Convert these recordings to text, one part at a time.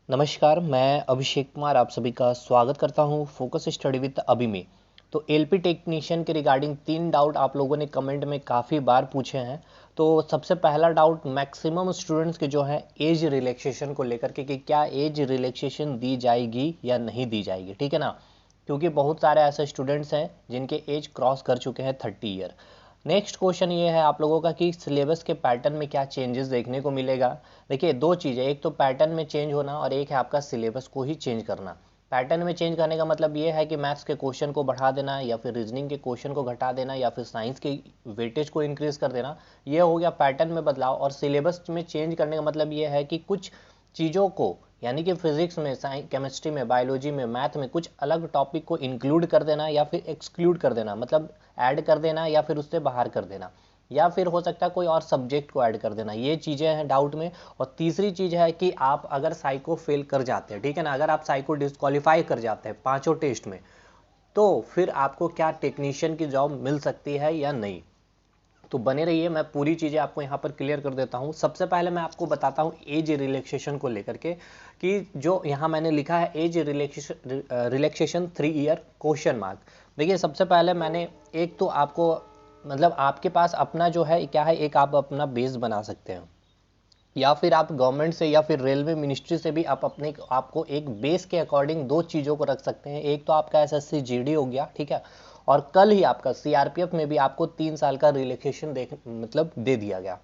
नमस्कार, मैं अभिषेक कुमार आप सभी का स्वागत करता हूं फोकस स्टडी विद अभी में। तो एलपी टेक्नीशियन के रिगार्डिंग 3 डाउट आप लोगों ने कमेंट में काफ़ी बार पूछे हैं। तो सबसे पहला डाउट मैक्सिमम स्टूडेंट्स के जो है एज रिलैक्सेशन को लेकर के कि क्या एज रिलैक्सेशन दी जाएगी या नहीं दी जाएगी, ठीक है ना। क्योंकि बहुत सारे ऐसे स्टूडेंट्स हैं जिनके एज क्रॉस कर चुके हैं 30 ईयर। नेक्स्ट क्वेश्चन ये है आप लोगों का कि सिलेबस के पैटर्न में क्या चेंजेस देखने को मिलेगा। देखिए दो चीज़ें, एक तो पैटर्न में चेंज होना और एक है आपका सिलेबस को ही चेंज करना। पैटर्न में चेंज करने का मतलब ये है कि मैथ्स के क्वेश्चन को बढ़ा देना या फिर रीजनिंग के क्वेश्चन को घटा देना या फिर साइंस के वेटेज को इंक्रीज कर देना, ये हो गया पैटर्न में बदलाव। और सिलेबस में चेंज करने का मतलब ये है कि कुछ चीज़ों को यानी कि फिजिक्स में, केमिस्ट्री में, बायोलॉजी में, मैथ में कुछ अलग टॉपिक को इंक्लूड कर देना या फिर एक्सक्लूड कर देना, मतलब ऐड कर देना या फिर उससे बाहर कर देना, या फिर हो सकता है कोई और सब्जेक्ट को ऐड कर देना। ये चीज़ें हैं डाउट में। और तीसरी चीज़ है कि आप अगर साइको फेल कर जाते हैं, ठीक है ना, अगर आप साइको डिस्क्वालीफाई कर जाते हैं पांचों टेस्ट में, तो फिर आपको क्या टेक्नीशियन की जॉब मिल सकती है या नहीं। तो बने रहिए, मैं पूरी चीज़ें आपको यहाँ पर क्लियर कर देता हूँ। सबसे पहले मैं आपको बताता हूँ एज रिलैक्सेशन को लेकर के कि जो यहाँ मैंने लिखा है age relaxation 3 year question mark. देखिए सबसे पहले मैंने एक तो आपको मतलब आपके पास अपना जो है क्या है, एक आप अपना बेस बना सकते हैं या फिर आप गवर्नमेंट से या फिर रेलवे मिनिस्ट्री से भी आप अपने आपको एक बेस के अकॉर्डिंग दो चीज़ों को रख सकते हैं। एक तो आपका एसएससी जीडी हो गया, ठीक है, और कल ही आपका सीआरपीएफ में भी आपको 3 साल का रिलैक्सेशन मतलब दे दिया गया।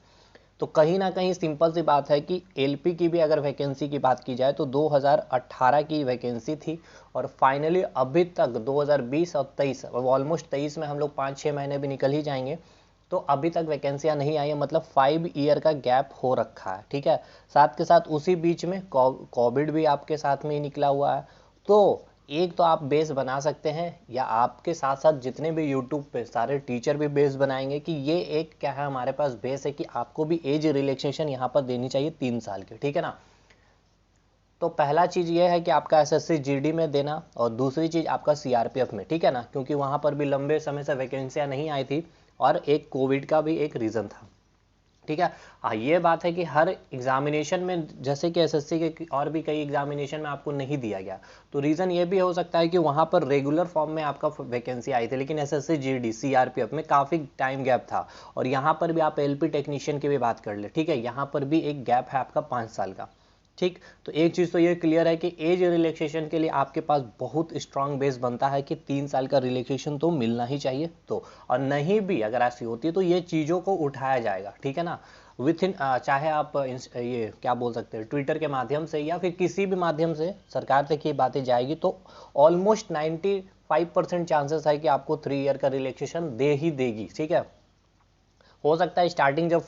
तो कहीं ना कहीं सिंपल सी बात है कि एलपी की भी अगर वैकेंसी की बात की जाए तो 2018 की वैकेंसी थी और फाइनली अभी तक 2020 और 23, ऑलमोस्ट 23 में हम लोग 5-6 महीने भी निकल ही जाएंगे, तो अभी तक वैकेंसियां नहीं आई है, मतलब 5 ईयर का गैप हो रखा है, ठीक है। साथ के साथ उसी बीच में कोविड भी आपके साथ में ही निकला हुआ है। तो एक तो आप बेस बना सकते हैं या आपके साथ साथ जितने भी यूट्यूब पे सारे टीचर भी बेस बनाएंगे कि ये एक क्या है हमारे पास बेस है कि आपको भी एज रिलैक्सेशन यहाँ पर देनी चाहिए 3 साल की, ठीक है ना। तो पहला चीज़ ये है कि आपका एसएससी जीडी में देना और दूसरी चीज़ आपका सीआरपीएफ में, ठीक है ना, क्योंकि वहाँ पर भी लंबे समय से वैकेंसियाँ नहीं आई थी और एक कोविड का भी एक रीज़न था, ठीक है। हाँ ये बात है कि हर एग्जामिनेशन में जैसे कि एसएससी के और भी कई एग्जामिनेशन में आपको नहीं दिया गया, तो रीज़न ये भी हो सकता है कि वहाँ पर रेगुलर फॉर्म में आपका वैकेंसी आई थी, लेकिन एसएससी जीडी सीआरपीएफ में काफ़ी टाइम गैप था। और यहाँ पर भी आप एलपी टेक्नीशियन की भी बात कर ले, ठीक है, यहाँ पर भी एक गैप है आपका 5 साल का, ठीक। तो एक चीज़ तो ये क्लियर है कि एज रिलैक्सेशन के लिए आपके पास बहुत स्ट्रांग बेस बनता है कि 3 साल का रिलैक्सेशन तो मिलना ही चाहिए। तो और नहीं भी अगर ऐसी होती है तो ये चीज़ों को उठाया जाएगा, ठीक है ना, विथ इन चाहे आप ये क्या बोल सकते हैं ट्विटर के माध्यम से या फिर किसी भी माध्यम से सरकार तक ये बातें जाएगी, तो ऑलमोस्ट 95% चांसेस है कि आपको 3 ईयर का रिलैक्सेशन दे ही देगी, ठीक है। हो सकता है स्टार्टिंग जब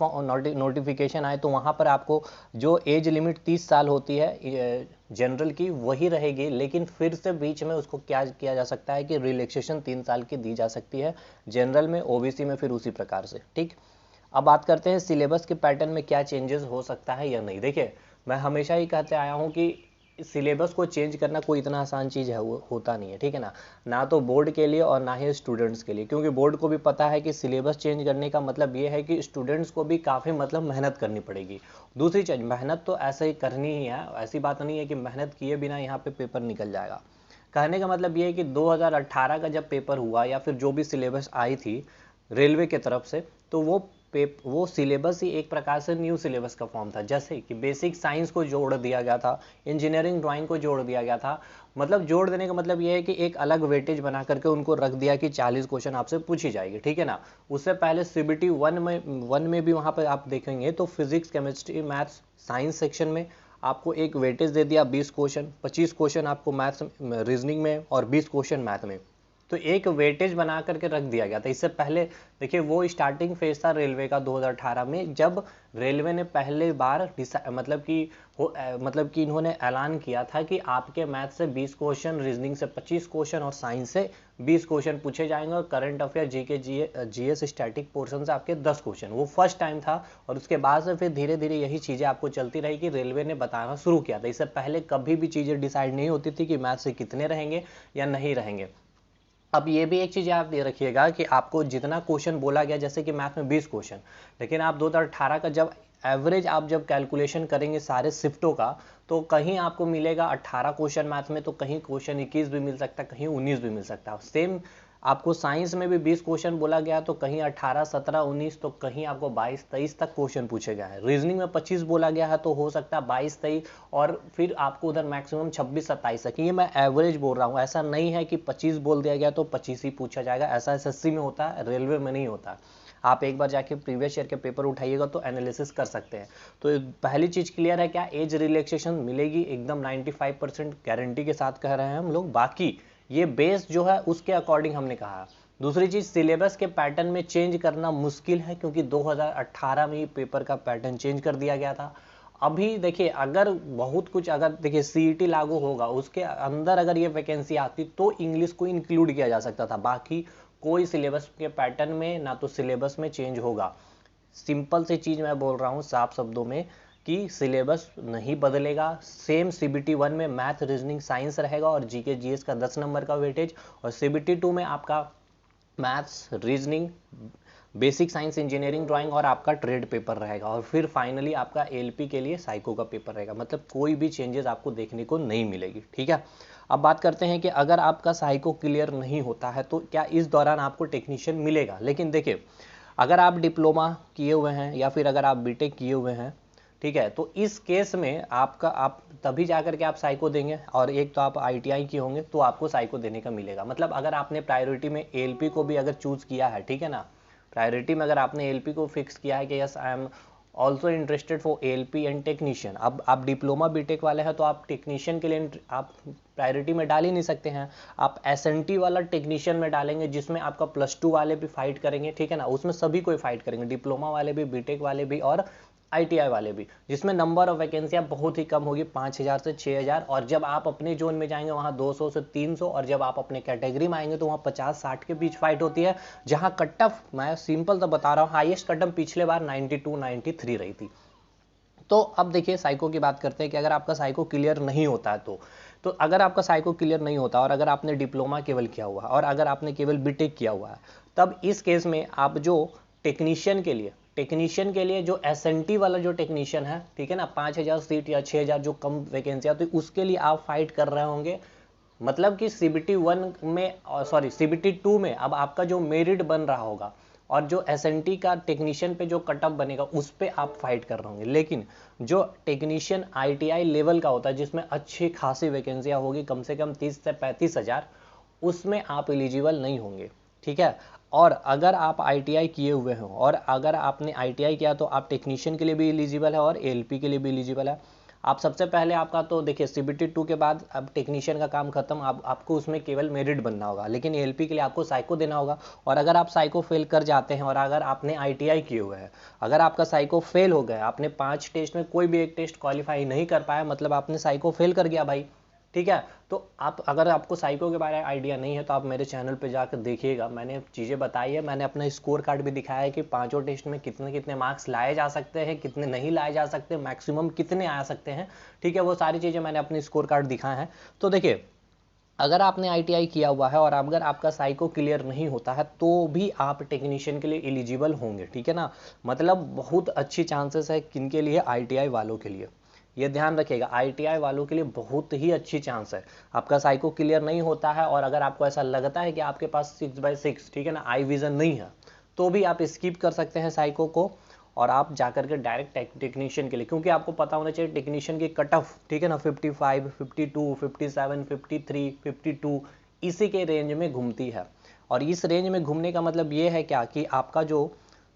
नोटिफिकेशन आए तो वहाँ पर आपको जो एज लिमिट 30 साल होती है जनरल की वही रहेगी, लेकिन फिर से बीच में उसको क्या किया जा सकता है कि रिलैक्सेशन 3 साल की दी जा सकती है जनरल में, ओबीसी में फिर उसी प्रकार से, ठीक। अब बात करते हैं सिलेबस के पैटर्न में क्या चेंजेस हो सकता है या नहीं। देखिए मैं हमेशा ही कहते आया हूँ कि सिलेबस को चेंज करना कोई इतना आसान चीज़ है वो होता नहीं है, ठीक है ना, ना तो बोर्ड के लिए और ना ही स्टूडेंट्स के लिए, क्योंकि बोर्ड को भी पता है कि सिलेबस चेंज करने का मतलब ये है कि स्टूडेंट्स को भी काफ़ी मतलब मेहनत करनी पड़ेगी। दूसरी चीज़ मेहनत तो ऐसे ही करनी ही है, ऐसी बात नहीं है कि मेहनत किए बिना यहाँ पे पेपर निकल जाएगा। कहने का मतलब ये है कि 2018 का जब पेपर हुआ या फिर जो भी सिलेबस आई थी रेलवे के तरफ से, तो वो सिलेबस ही एक प्रकार से न्यू सिलेबस का फॉर्म था। जैसे कि बेसिक साइंस को जोड़ दिया गया था, इंजीनियरिंग ड्राइंग को जोड़ दिया गया था। मतलब जोड़ देने का मतलब ये है कि एक अलग वेटेज बना करके उनको रख दिया कि 40 क्वेश्चन आपसे पूछी जाएगी, ठीक है ना। उससे पहले सीबीटी वन में भी वहाँ पर आप देखेंगे तो physics, chemistry, maths, science section में आपको एक वेटेज दे दिया 20 क्वेश्चन, 25 क्वेश्चन आपको मैथ्स रीजनिंग में और 20 क्वेश्चन मैथ में। तो एक वेटेज बना करके रख दिया गया था। इससे पहले देखिए वो स्टार्टिंग फेज था रेलवे का 2018 में, जब रेलवे ने पहले बार मतलब कि इन्होंने ऐलान किया था कि आपके मैथ से 20 क्वेश्चन, रीजनिंग से 25 क्वेश्चन और साइंस से 20 क्वेश्चन पूछे जाएंगे और current affair, GK, GS static portion से आपके 10 क्वेश्चन। वो फर्स्ट टाइम था और उसके बाद से फिर धीरे धीरे यही चीज़ें आपको चलती रही कि रेलवे ने बताना शुरू किया था। इससे पहले कभी भी चीज़ें डिसाइड नहीं होती थी कि मैथ से कितने रहेंगे या नहीं रहेंगे। अब ये भी एक चीज़ आप दे रखिएगा कि आपको जितना क्वेश्चन बोला गया, जैसे कि मैथ में 20 क्वेश्चन, लेकिन आप 2018 का जब एवरेज आप जब कैलकुलेशन करेंगे सारे शिफ्टों का, तो कहीं आपको मिलेगा 18 क्वेश्चन मैथ्स में, तो कहीं क्वेश्चन 21 भी मिल सकता है, कहीं 19 भी मिल सकता है। सेम आपको साइंस में भी 20 क्वेश्चन बोला गया, तो कहीं 18, 17, 19, तो कहीं आपको 22, 23 तक क्वेश्चन पूछे गए हैं। रीजनिंग में 25 बोला गया है, तो हो सकता है 22, 23, और फिर आपको उधर मैक्सिमम 26, 27 तक। ये मैं एवरेज बोल रहा हूँ, ऐसा नहीं है कि 25 बोल दिया गया तो 25 ही पूछा जाएगा। ऐसा एसएससी में होता है, रेलवे में नहीं होता। आप एक बार जाके प्रीवियस ईयर के पेपर उठाइएगा तो एनालिसिस कर सकते हैं। तो पहली चीज क्लियर है क्या, एज रिलैक्सेशन मिलेगी एकदम 95% गारंटी के साथ कह रहे हैं हम लोग। बाकी ये बेस जो है उसके अकॉर्डिंग हमने कहा। दूसरी चीज, सिलेबस के पैटर्न में चेंज करना मुश्किल है, क्योंकि 2018 में पेपर का पैटर्न चेंज कर दिया गया था। अभी देखिए, अगर बहुत कुछ, अगर देखिए सीईटी लागू होगा, उसके अंदर अगर ये वैकेंसी आती तो इंग्लिश को इंक्लूड किया जा सकता था। बाकी कोई सिलेबस के पैटर्न में ना तो सिलेबस में चेंज होगा। सिंपल सी चीज मैं बोल रहा हूँ साफ शब्दों में कि सिलेबस नहीं बदलेगा। सेम सीबीटी 1 में मैथ, रीजनिंग, साइंस रहेगा और जीके जीएस का 10 नंबर का वेटेज, और सीबीटी 2 में आपका maths, reasoning, basic science, engineering, drawing और आपका ट्रेड पेपर रहेगा, और फिर फाइनली आपका एलपी के लिए साइको का पेपर रहेगा। मतलब कोई भी चेंजेस आपको देखने को नहीं मिलेगी, ठीक है। अब बात करते हैं कि अगर आपका साइको क्लियर नहीं होता है तो क्या इस दौरान आपको टेक्नीशियन मिलेगा। लेकिन देखिए, अगर आप डिप्लोमा किए हुए हैं या फिर अगर आप बीटेक किए हुए हैं, ठीक है, तो इस केस में आप तभी जाकर के आप साइको देंगे, और एक तो आप आईटीआई किए होंगे तो आपको साइको देने का मिलेगा। मतलब अगर आपने प्रायोरिटी में एलपी को भी अगर चूज किया है, ठीक है ना, प्रायोरिटी में अगर आपने एलपी को फिक्स किया है कि yes I am also interested for LP and technician, अब आप डिप्लोमा बीटेक वाले हैं तो आप टेक्नीशियन के लिए आप प्रायोरिटी में डाल ही नहीं सकते हैं। आप एसएनटी वाला टेक्नीशियन में डालेंगे, जिसमें आपका +2 वाले भी फाइट करेंगे, ठीक है ना, उसमें सभी कोई फाइट करेंगे, डिप्लोमा वाले भी, बीटेक वाले भी और आईटीआई वाले भी, जिसमें नंबर ऑफ वैकेंसियां बहुत ही कम होगी, 5000 से 6000। और जब आप अपने जोन में जाएंगे वहां 200 से 300, और जब आप अपने कैटेगरी में आएंगे तो वहां 50-60 के बीच फाइट होती है, जहां कट ऑफ, मैं सिंपल तो बता रहा हूं, हाईएस्ट कट ऑफ पिछले बार 92, 93 रही थी। तो अब देखिए साइको की बात करते हैं कि अगर आपका साइको क्लियर नहीं होता है तो अगर आपका साइको क्लियर नहीं होता और अगर आपने डिप्लोमा केवल किया हुआ है और अगर आपने केवल बीटेक किया हुआ है, तब इस केस में आप जो टेक्नीशियन के लिए जो एसएनटी वाला जो टेक्नीशियन है, ठीक है ना, 5000 सीट या 6000 जो कम वैकेंसी आती है, उसके लिए आप फाइट कर रहे होंगे। मतलब कि सीबीटी 1 में, सॉरी सीबीटी 2 में अब आपका जो मेरिट बन रहा होगा और जो एसएनटी का टेक्नीशियन पे जो कटअप बनेगा उस पे आप फाइट कर रहे होंगे। लेकिन जो टेक्नीशियन आईटीआई लेवल का होता है, जिसमें अच्छी खासी वैकेंसियां होगी, कम से कम 30 से 35 हजार, उसमें आप एलिजिबल नहीं होंगे, ठीक है। और अगर आप आईटीआई किए हुए हो और अगर आपने आईटीआई किया तो आप टेक्नीशियन के लिए भी एलिजिबल है और एलपी के लिए भी एलिजिबल है। आप सबसे पहले आपका तो देखिए सीबीटी 2 के बाद अब टेक्नीशियन का काम खत्म, आपको उसमें केवल मेरिट बनना होगा, लेकिन एलपी के लिए आपको साइको देना होगा। और अगर आप साइको फेल कर जाते हैं और अगर आपने आईटीआई किए हुए हैं, अगर आपका साइको फेल हो गया, आपने 5 टेस्ट में कोई भी एक टेस्ट क्वालिफाई नहीं कर पाया, मतलब आपने साइको फेल कर गया भाई, ठीक है। तो आप, अगर आपको साइको के बारे में आइडिया नहीं है तो आप मेरे चैनल पे जाकर देखिएगा, मैंने चीज़ें बताई है, मैंने अपना स्कोर कार्ड भी दिखाया है कि पांचों टेस्ट में कितने कितने मार्क्स लाए जा सकते हैं, कितने नहीं लाए जा सकते, मैक्सिमम कितने आ सकते हैं, ठीक है। वो सारी चीज़ें मैंने अपने स्कोर कार्ड दिखाए हैं। तो देखिए, अगर आपने आईटीआई किया हुआ है और अगर आपका साइको क्लियर नहीं होता है तो भी आप टेक्नीशियन के लिए एलिजिबल होंगे, ठीक है ना। मतलब बहुत अच्छी चांसेस है किनके लिए, आईटीआई वालों के लिए। ये ध्यान रखिएगा, आईटीआई वालों के लिए बहुत ही अच्छी चांस है। आपका साइको क्लियर नहीं होता है और अगर आपको ऐसा लगता है कि आपके पास 6/6, ठीक है ना, आई विजन नहीं है, तो भी आप स्किप कर सकते हैं साइको को और आप जाकर के डायरेक्ट टेक्नीशियन के लिए, क्योंकि आपको पता होना चाहिए टेक्नीशियन की कट ऑफ, ठीक है ना, 55, 52, 57, 53, 52, इसी के रेंज में घूमती है। और इस रेंज में घूमने का मतलब ये है क्या कि आपका जो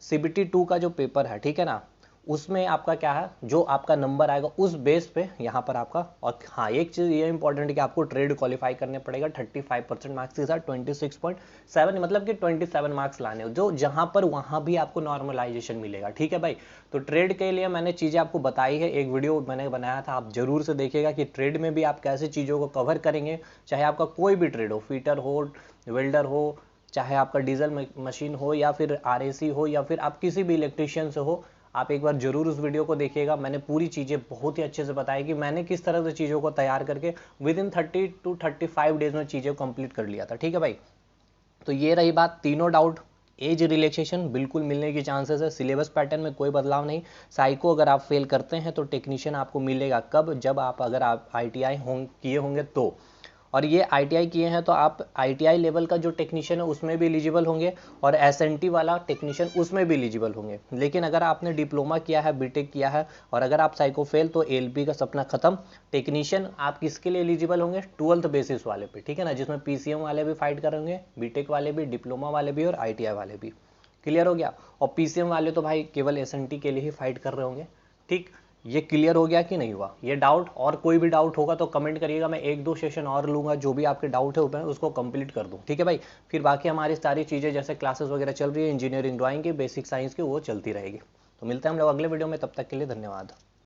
सीबीटी 2 का जो पेपर है, ठीक है ना, उसमें आपका क्या है, जो आपका नंबर आएगा उस बेस पे यहाँ पर आपका, और हाँ एक चीज़ ये इंपॉर्टेंट है कि आपको ट्रेड क्वालिफाई करने पड़ेगा 35% मार्क्स के साथ, 26.7, मतलब कि 27 मार्क्स लाने हो, जो जहाँ पर वहाँ भी आपको नॉर्मलाइजेशन मिलेगा, ठीक है भाई। तो ट्रेड के लिए मैंने चीज़ें आपको बताई है, एक वीडियो मैंने बनाया था, आप जरूर से देखिएगा कि ट्रेड में भी आप कैसे चीज़ों को कवर करेंगे, चाहे आपका कोई भी ट्रेड हो, फीटर हो, वेल्डर हो, चाहे आपका डीजल मशीन हो या फिर आरएसी हो या फिर आप किसी भी इलेक्ट्रिशियन से हो, आप एक बार जरूर उस वीडियो को देखिएगा। मैंने पूरी चीज़ें बहुत ही अच्छे से बताई कि मैंने किस तरह से चीज़ों को तैयार करके विद इन 30 to 35 डेज में चीज़ें कंप्लीट कर लिया था, ठीक है भाई। तो ये रही बात, तीनों डाउट एज रिलैक्सेशन बिल्कुल मिलने की चांसेस है। सिलेबस पैटर्न में कोई बदलाव नहीं। साइको अगर आप फेल करते हैं तो टेक्नीशियन आपको मिलेगा कब, जब आप अगर आप ITI किए होंगे तो। और ये ITI किए हैं तो आप ITI लेवल का जो टेक्नीशियन है उसमें भी एलिजिबल होंगे, और SNT वाला टेक्नीशियन उसमें भी एलिजिबल होंगे। लेकिन अगर आपने डिप्लोमा किया है, बीटेक किया है, और अगर आप साइको फेल, तो LP का सपना खत्म। टेक्नीशियन आप किसके लिए एलिजिबल होंगे? 12th बेसिस वाले पे, ठीक है ना, जिसमें PCM वाले भी फाइट करेंगे, बीटेक वाले भी, डिप्लोमा वाले भी, और ITI वाले भी। क्लियर हो गया? और PCM वाले तो भाई केवल SNT के लिए ही फाइट कर रहे होंगे। ठीक, ये क्लियर हो गया कि नहीं हुआ ये डाउट? और कोई भी डाउट होगा तो कमेंट करिएगा, मैं 1-2 सेशन और लूंगा, जो भी आपके डाउट है उसको कंप्लीट कर दूं, ठीक है भाई। फिर बाकी हमारी सारी चीज़ें जैसे क्लासेस वगैरह चल रही है, इंजीनियरिंग ड्राइंग की, बेसिक साइंस की, वो चलती रहेगी। तो मिलते हैं हम लोग अगले वीडियो में, तब तक के लिए धन्यवाद।